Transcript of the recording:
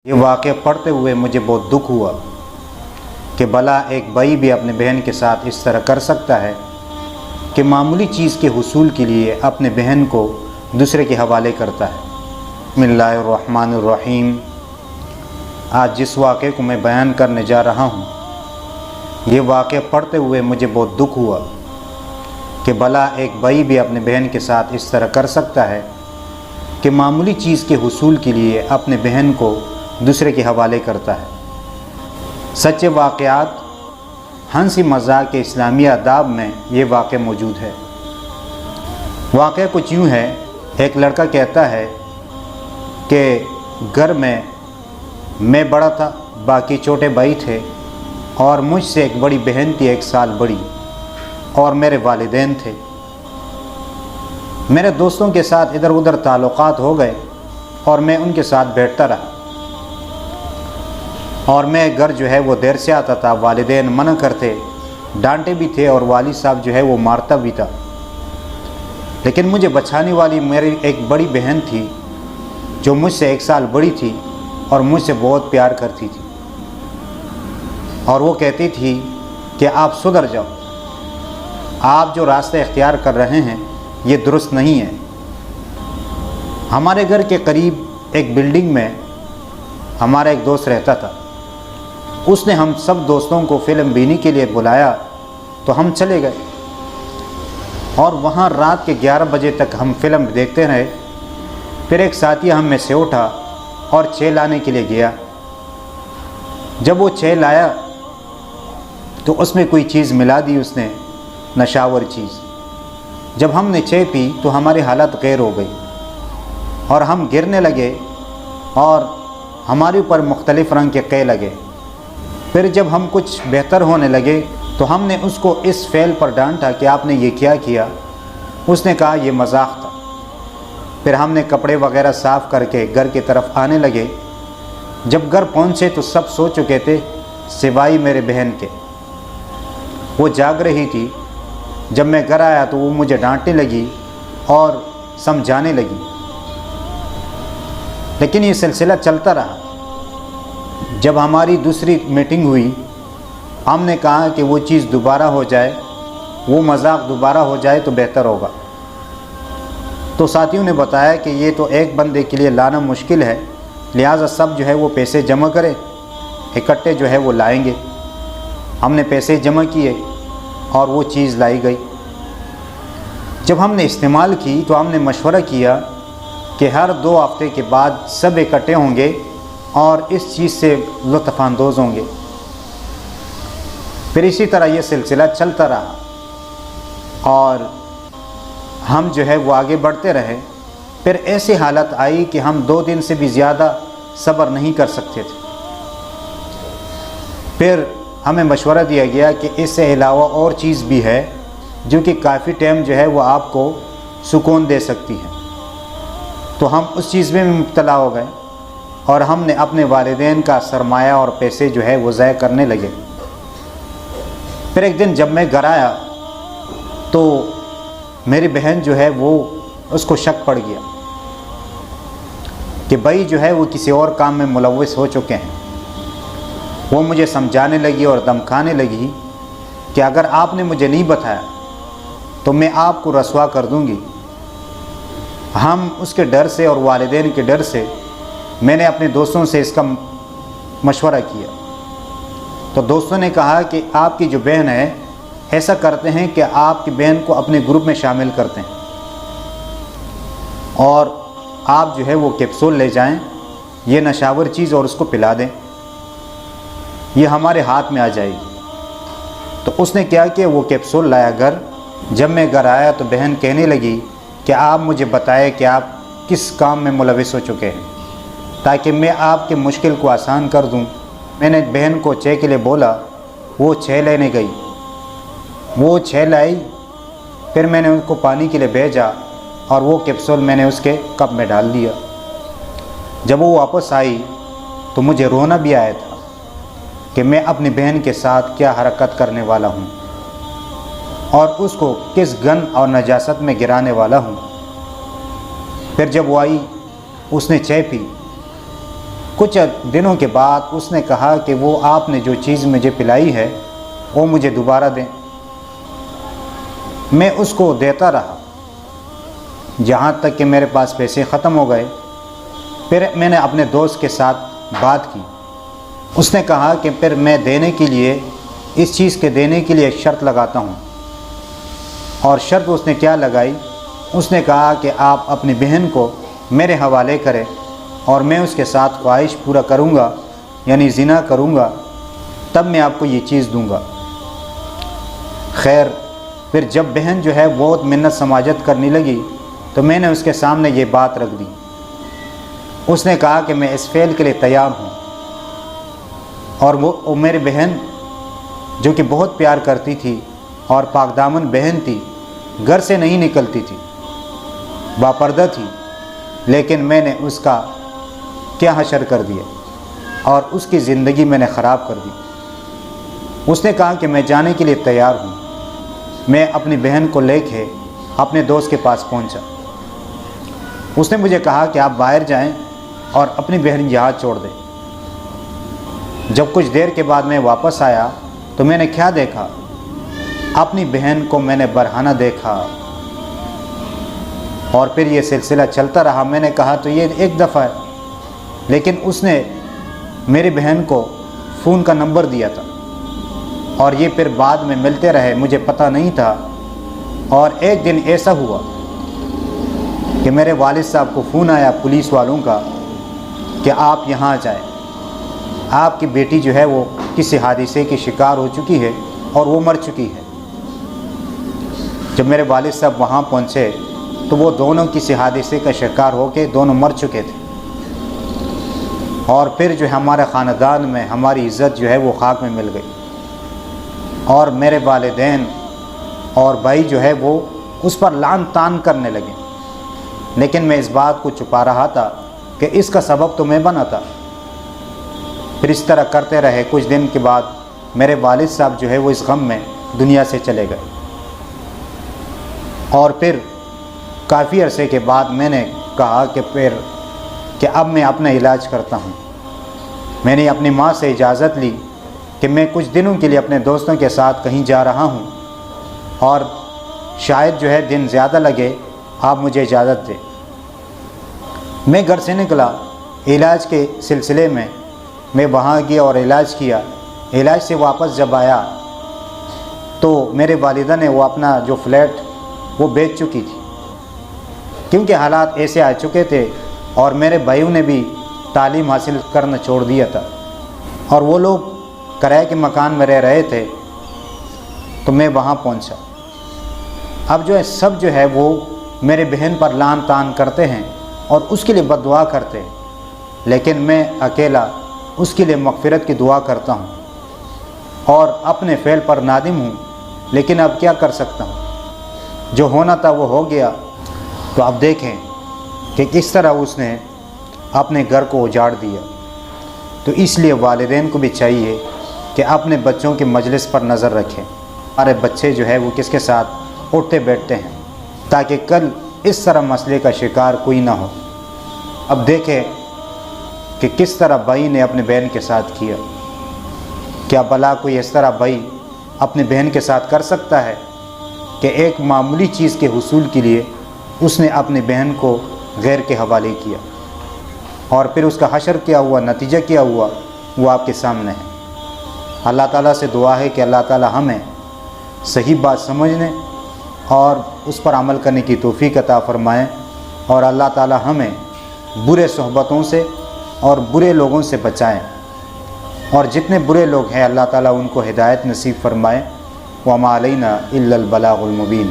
یہ واقعہ پڑھتے ہوئے مجھے بہت دکھ ہوا کہ بھلا ایک بھائی بھی اپنے بہن کے ساتھ اس طرح کر سکتا ہے کہ معمولی چیز کے حصول کے لیے اپنے بہن کو دوسرے کے حوالے کرتا ہے۔ بسم اللہ الرحمن الرحیم۔ آج جس واقعے کو میں بیان کرنے جا رہا ہوں، یہ واقعہ پڑھتے ہوئے مجھے بہت دکھ ہوا کہ بھلا ایک بھائی بھی اپنے بہن کے ساتھ اس طرح کر سکتا ہے کہ معمولی چیز کے حصول کے لیے اپنے بہن کو دوسرے کے حوالے کرتا ہے۔ سچے واقعات ہنسی مذاق کے اسلامی آداب میں یہ واقعہ موجود ہے۔ واقعہ کچھ یوں ہے، ایک لڑکا کہتا ہے کہ گھر میں بڑا تھا، باقی چھوٹے بھائی تھے اور مجھ سے ایک بڑی بہن تھی 1 سال بڑی، اور میرے والدین تھے۔ میرے دوستوں کے ساتھ ادھر ادھر تعلقات ہو گئے اور میں ان کے ساتھ بیٹھتا رہا، اور میں گھر جو ہے وہ دیر سے آتا تھا۔ والدین منع کرتے، ڈانٹے بھی تھے، اور والد صاحب جو ہے وہ مارتا بھی تھا، لیکن مجھے بچانے والی میری ایک بڑی بہن تھی جو مجھ سے 1 سال بڑی تھی اور مجھ سے بہت پیار کرتی تھی، اور وہ کہتی تھی کہ آپ سدھر جاؤ، آپ جو راستہ اختیار کر رہے ہیں یہ درست نہیں ہے۔ ہمارے گھر کے قریب ایک بلڈنگ میں ہمارا ایک دوست رہتا تھا۔ اس نے ہم سب دوستوں کو فلم بینی کے لیے بلایا تو ہم چلے گئے، اور وہاں رات کے 11 بجے تک ہم فلم دیکھتے رہے۔ پھر ایک ساتھی ہم میں سے اٹھا اور 6 لانے کے لیے گیا۔ جب وہ 6 لایا تو اس میں کوئی چیز ملا دی اس نے، نشاور چیز۔ جب ہم نے 6 پی تو ہماری حالت غیر ہو گئی اور ہم گرنے لگے، اور ہمارے اوپر مختلف رنگ کے قے لگے۔ پھر جب ہم کچھ بہتر ہونے لگے تو ہم نے اس کو اس فعل پر ڈانٹا کہ آپ نے یہ کیا کیا۔ اس نے کہا یہ مذاق تھا۔ پھر ہم نے کپڑے وغیرہ صاف کر کے گھر کی طرف آنے لگے۔ جب گھر پہنچے تو سب سو چکے تھے سوائے میرے بہن کے۔ وہ جاگ رہی تھی۔ جب میں گھر آیا تو وہ مجھے ڈانٹنے لگی اور سمجھانے لگی، لیکن یہ سلسلہ چلتا رہا۔ جب ہماری دوسری میٹنگ ہوئی، ہم نے کہا کہ وہ چیز دوبارہ ہو جائے، وہ مذاق دوبارہ ہو جائے تو بہتر ہوگا۔ تو ساتھیوں نے بتایا کہ یہ تو ایک بندے کے لیے لانا مشکل ہے، لہٰذا سب جو ہے وہ پیسے جمع کرے، اکٹھے جو ہے وہ لائیں گے۔ ہم نے پیسے جمع کیے اور وہ چیز لائی گئی۔ جب ہم نے استعمال کی تو ہم نے مشورہ کیا کہ ہر 2 ہفتے کے بعد سب اکٹھے ہوں گے اور اس چیز سے لطف اندوز ہوں گے۔ پھر اسی طرح یہ سلسلہ چلتا رہا اور ہم جو ہے وہ آگے بڑھتے رہے۔ پھر ایسی حالت آئی کہ ہم 2 دن سے بھی زیادہ صبر نہیں کر سکتے تھے۔ پھر ہمیں مشورہ دیا گیا کہ اس سے علاوہ اور چیز بھی ہے جو کہ کافی ٹائم جو ہے وہ آپ کو سکون دے سکتی ہے۔ تو ہم اس چیز میں مبتلا ہو گئے اور ہم نے اپنے والدین کا سرمایہ اور پیسے جو ہے وہ ضائع کرنے لگے۔ پھر ایک دن جب میں گھر آیا تو میری بہن جو ہے وہ اس کو شک پڑ گیا کہ بھائی جو ہے وہ کسی اور کام میں ملوث ہو چکے ہیں۔ وہ مجھے سمجھانے لگی اور دمکانے لگی کہ اگر آپ نے مجھے نہیں بتایا تو میں آپ کو رسوا کر دوں گی۔ ہم اس کے ڈر سے اور والدین کے ڈر سے میں نے اپنے دوستوں سے اس کا مشورہ کیا، تو دوستوں نے کہا کہ آپ کی جو بہن ہے ایسا کرتے ہیں کہ آپ کی بہن کو اپنے گروپ میں شامل کرتے ہیں اور آپ جو ہے وہ کیپسول لے جائیں، یہ نشاور چیز، اور اس کو پلا دیں، یہ ہمارے ہاتھ میں آ جائے گی۔ تو اس نے کیا کہ وہ کیپسول لایا گھر۔ جب میں گھر آیا تو بہن کہنے لگی کہ آپ مجھے بتائیں کہ آپ کس کام میں ملوث ہو چکے ہیں تاکہ میں آپ کے مشکل کو آسان کر دوں۔ میں نے بہن کو 6 کے لیے بولا، وہ 6 لینے گئی، وہ 6 لائی۔ پھر میں نے ان کو پانی کے لیے بھیجا اور وہ کیپسول میں نے اس کے کپ میں ڈال دیا۔ جب وہ واپس آئی تو مجھے رونا بھی آیا تھا کہ میں اپنی بہن کے ساتھ کیا حرکت کرنے والا ہوں اور اس کو کس گن اور نجاست میں گرانے والا ہوں۔ پھر جب وہ آئی، اس نے 6 پی کچھ دنوں کے بعد اس نے کہا کہ وہ آپ نے جو چیز مجھے پلائی ہے وہ مجھے دوبارہ دیں۔ میں اس کو دیتا رہا جہاں تک کہ میرے پاس پیسے ختم ہو گئے۔ پھر میں نے اپنے دوست کے ساتھ بات کی۔ اس نے کہا کہ پھر میں دینے کے لیے، اس چیز کے دینے کے لیے ایک شرط لگاتا ہوں۔ اور شرط اس نے کیا لگائی؟ اس نے کہا کہ آپ اپنی بہن کو میرے حوالے کریں اور میں اس کے ساتھ خواہش پورا کروں گا، یعنی زنا کروں گا، تب میں آپ کو یہ چیز دوں گا۔ خیر، پھر جب بہن جو ہے بہت منت سماجت کرنے لگی تو میں نے اس کے سامنے یہ بات رکھ دی۔ اس نے کہا کہ میں اس فعل کے لیے تیار ہوں۔ اور وہ میری بہن جو کہ بہت پیار کرتی تھی اور پاک دامن بہن تھی، گھر سے نہیں نکلتی تھی، باپردہ تھی، لیکن میں نے اس کا کیا حشر کر دیا اور اس کی زندگی میں نے خراب کر دی۔ اس نے کہا کہ میں جانے کے لیے تیار ہوں۔ میں اپنی بہن کو لے کے اپنے دوست کے پاس پہنچا۔ اس نے مجھے کہا کہ آپ باہر جائیں اور اپنی بہن یہاں چھوڑ دیں۔ جب کچھ دیر کے بعد میں واپس آیا تو میں نے کیا دیکھا؟ اپنی بہن کو میں نے برہنہ دیکھا۔ اور پھر یہ سلسلہ چلتا رہا۔ میں نے کہا تو یہ ایک دفعہ ہے، لیکن اس نے میری بہن کو فون کا نمبر دیا تھا اور یہ پھر بعد میں ملتے رہے، مجھے پتہ نہیں تھا۔ اور ایک دن ایسا ہوا کہ میرے والد صاحب کو فون آیا پولیس والوں کا کہ آپ یہاں جائیں، آپ کی بیٹی جو ہے وہ کسی حادثے کی شکار ہو چکی ہے اور وہ مر چکی ہے۔ جب میرے والد صاحب وہاں پہنچے تو وہ دونوں کسی حادثے کا شکار ہو کے دونوں مر چکے تھے۔ اور پھر جو ہمارے خاندان میں ہماری عزت جو ہے وہ خاک میں مل گئی، اور میرے والدین اور بھائی جو ہے وہ اس پر لعن طعن کرنے لگے۔ لیکن میں اس بات کو چھپا رہا تھا کہ اس کا سبب تو میں بنا تھا۔ پھر اس طرح کرتے رہے۔ کچھ دن کے بعد میرے والد صاحب جو ہے وہ اس غم میں دنیا سے چلے گئے۔ اور پھر کافی عرصے کے بعد میں نے کہا کہ اب میں اپنا علاج کرتا ہوں۔ میں نے اپنی ماں سے اجازت لی کہ میں کچھ دنوں کے لیے اپنے دوستوں کے ساتھ کہیں جا رہا ہوں اور شاید جو ہے دن زیادہ لگے، آپ مجھے اجازت دیں۔ میں گھر سے نکلا علاج کے سلسلے میں وہاں گیا اور علاج کیا۔ علاج سے واپس جب آیا تو میرے والدہ نے وہ اپنا جو فلیٹ وہ بیچ چکی تھی، کیونکہ حالات ایسے آ چکے تھے اور میرے بھائیوں نے بھی تعلیم حاصل کرنا چھوڑ دیا تھا اور وہ لوگ کرائے کے مکان میں رہ رہے تھے۔ تو میں وہاں پہنچا۔ اب جو ہے سب جو ہے وہ میرے بہن پر لعن طعن کرتے ہیں اور اس کے لیے بد دعا کرتے ہیں، لیکن میں اکیلا اس کے لیے مغفرت کی دعا کرتا ہوں اور اپنے فعل پر نادم ہوں۔ لیکن اب کیا کر سکتا ہوں؟ جو ہونا تھا وہ ہو گیا۔ تو اب دیکھیں کہ کس طرح اس نے اپنے گھر کو اجاڑ دیا۔ تو اس لیے والدین کو بھی چاہیے کہ اپنے بچوں کے مجلس پر نظر رکھیں۔ ہمارے بچے جو ہے وہ کس کے ساتھ اٹھتے بیٹھتے ہیں، تاکہ کل اس طرح مسئلے کا شکار کوئی نہ ہو۔ اب دیکھیں کہ کس طرح بھائی نے اپنے بہن کے ساتھ کیا۔ کیا بھلا کوئی اس طرح بھائی اپنے بہن کے ساتھ کر سکتا ہے کہ ایک معمولی چیز کے حصول کے لیے اس نے اپنی بہن کو غیر کے حوالے کیا، اور پھر اس کا حشر کیا ہوا، نتیجہ کیا ہوا، وہ آپ کے سامنے ہے۔ اللہ تعالیٰ سے دعا ہے کہ اللہ تعالیٰ ہمیں صحیح بات سمجھنے اور اس پر عمل کرنے کی توفیق عطا فرمائیں، اور اللہ تعالیٰ ہمیں برے صحبتوں سے اور برے لوگوں سے بچائیں، اور جتنے برے لوگ ہیں اللہ تعالیٰ ان کو ہدایت نصیب فرمائیں۔ وما علینا الا البلاغ المبین۔